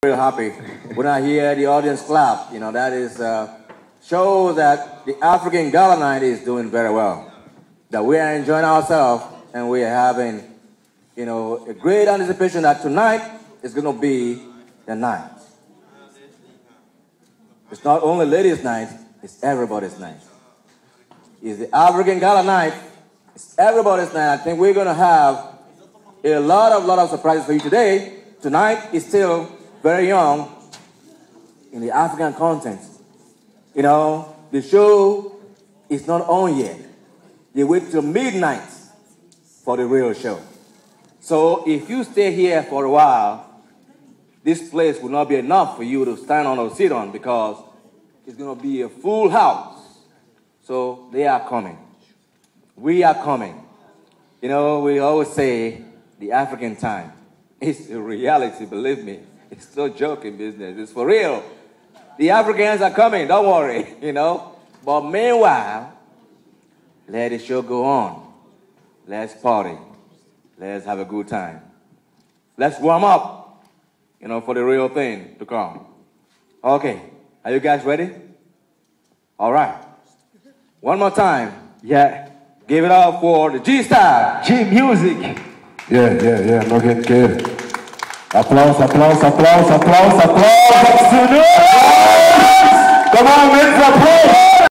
Real happy when I hear the audience clap. That is shows that the African Gala Night is doing very well. That we are enjoying ourselves and we are having, a great anticipation that tonight is going to be the night. It's not only ladies' night, it's everybody's night. It's the African Gala Night. It's everybody's night. I think we're going to have a lot of surprises for you today. Tonight is still very young in the African content. The show is not on yet. You wait till midnight for the real show. So if you stay here for a while, this place will not be enough for you to stand on or sit on because it's going to be a full house. So they are coming. We are coming. We always say the African time. It's a reality, believe me. It's no joking business. It's for real. The Africans are coming, don't worry, But meanwhile, let the show go on. Let's party. Let's have a good time. Let's warm up, for the real thing to come. Okay, are you guys ready? All right. One more time. Yeah. Give it up for the G-Style. G-Music. Yeah, looking good. Applause. Come on, let's applause.